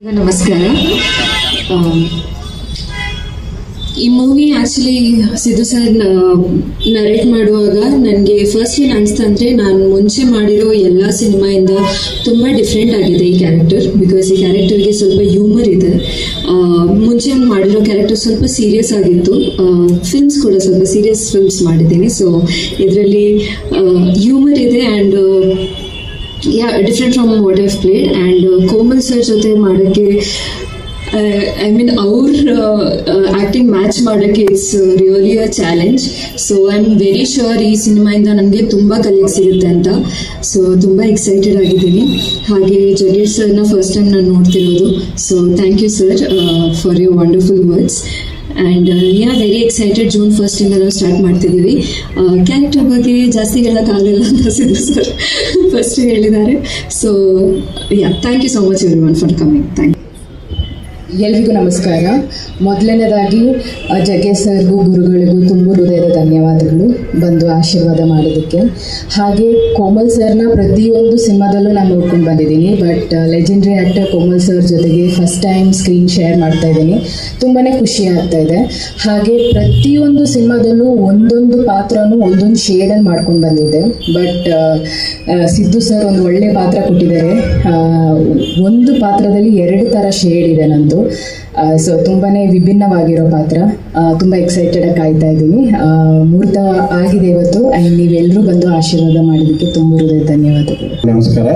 ನಮಸ್ಕಾರ. ಈ movie actually Siddu sir narrate ಮಾಡುವಾಗ ನನಗೆ ಫಸ್ಟ್ ಏನು ಅನಿಸ್ತು ಅಂದರೆ ನಾನು ಮುಂಚೆ ಮಾಡಿರೋ ಎಲ್ಲ ಸಿನಿಮಾಯಿಂದ ತುಂಬ ಡಿಫ್ರೆಂಟ್ ಆಗಿದೆ ಈ ಕ್ಯಾರೆಕ್ಟರ್. ಬಿಕಾಸ್ ಈ ಕ್ಯಾರೆಕ್ಟರ್ಗೆ ಸ್ವಲ್ಪ ಹ್ಯೂಮರ್ ಇದೆ. ಮುಂಚೆ ಮಾಡಿರೋ ಕ್ಯಾರೆಕ್ಟರ್ ಸ್ವಲ್ಪ ಸೀರಿಯಸ್ ಆಗಿತ್ತು. ಫಿಲ್ಮ್ಸ್ ಕೂಡ ಸ್ವಲ್ಪ ಸೀರಿಯಸ್ ಫಿಲ್ಮ್ಸ್ ಮಾಡಿದ್ದೀನಿ. ಸೊ ಇದರಲ್ಲಿ ಹ್ಯೂಮರ್ ಇದೆ and different from what I've played. And Komal sir ಜೊತೆ ಮಾಡೋಕ್ಕೆ ಐ ಮೀನ್ ಅವ್ರ ಆ್ಯಕ್ಟಿಂಗ್ ಮ್ಯಾಚ್ ಮಾಡೋಕ್ಕೆ it's really a challenge. So I am very sure ಈ ಸಿನಿಮಾಯಿಂದ ನನಗೆ ತುಂಬ ಕಲಿಯಕ್ಕೆ ಸಿಗುತ್ತೆ ಅಂತ. ಸೊ ತುಂಬ ಎಕ್ಸೈಟೆಡ್ ಆಗಿದ್ದೀನಿ. ಹಾಗೆ ಜಗೇಶ್ ಸರ್ನ ಫಸ್ಟ್ ಟೈಮ್ ನಾನು ನೋಡ್ತಿರೋದು. So thank you sir for your wonderful words. And very excited. June 1st ನಾವು ಸ್ಟಾರ್ಟ್ ಮಾಡ್ತಿದ್ದೀವಿ. ಕ್ಯಾರೆಕ್ಟರ್ ಬಗ್ಗೆ ಜಾಸ್ತಿ ಹೇಳೋಕ್ಕಾಗಲ್ಲ ಅಂತ ಸಿದ್ದು ಸರ್ ಫಸ್ಟ್ ಹೇಳಿದ್ದಾರೆ. So thank you so much everyone for coming. Thank you. ಎಲ್ರಿಗೂ ನಮಸ್ಕಾರ. ಮೊದಲನೇದಾಗಿ ಜಗ್ಗೇಶ್ ಸರ್ಗೂ ಗುರುಗಳಿಗೂ ತುಂಬ ಹೃದಯದ ಧನ್ಯವಾದಗಳು ಬಂದು ಆಶೀರ್ವಾದ ಮಾಡೋದಕ್ಕೆ. ಹಾಗೆ ಕೋಮಲ್ ಸರ್ನ ಪ್ರತಿಯೊಂದು ಸಿನಿಮಾದಲ್ಲೂ ನಾನು ನೋಡ್ಕೊಂಡು ಬಂದಿದ್ದೀನಿ. But legendary actor Komal sir ಜೊತೆಗೆ ಫಸ್ಟ್ ಟೈಮ್ ಸ್ಕ್ರೀನ್ ಶೇರ್ ಮಾಡ್ತಾ ಇದ್ದೀನಿ. ತುಂಬಾ ಖುಷಿ ಆಗ್ತಾ ಇದೆ. ಹಾಗೆ ಪ್ರತಿಯೊಂದು ಸಿನಿಮಾದಲ್ಲೂ ಒಂದೊಂದು ಪಾತ್ರನೂ ಒಂದೊಂದು ಶೇಡಲ್ಲಿ ಮಾಡ್ಕೊಂಡು ಬಂದಿದ್ದೆ. ಬಟ್ ಸಿದ್ದು ಸರ್ ಒಂದು ಒಳ್ಳೆ ಪಾತ್ರ ಕೊಟ್ಟಿದ್ದಾರೆ. ಒಂದು ಪಾತ್ರದಲ್ಲಿ 2 ಥರ ಶೇಡ್ ಇದೆ ನಂದು. ಸೊ ತುಂಬಾ ವಿಭಿನ್ನವಾಗಿರೋ ಪಾತ್ರ. ತುಂಬ ಎಕ್ಸೈಟೆಡಾಗಿ ಕಾಯ್ತಾ ಇದ್ದೀನಿ. ಮುಹೂರ್ತ ಆಗಿದೆ ಇವತ್ತು. ಆ್ಯಂಡ್ ನೀವೆಲ್ಲರೂ ಬಂದು ಆಶೀರ್ವಾದ ಮಾಡಿದ್ದಕ್ಕೆ ತುಂಬ ಹೃದಯ ಧನ್ಯವಾದಗಳು. ನಮಸ್ಕಾರ.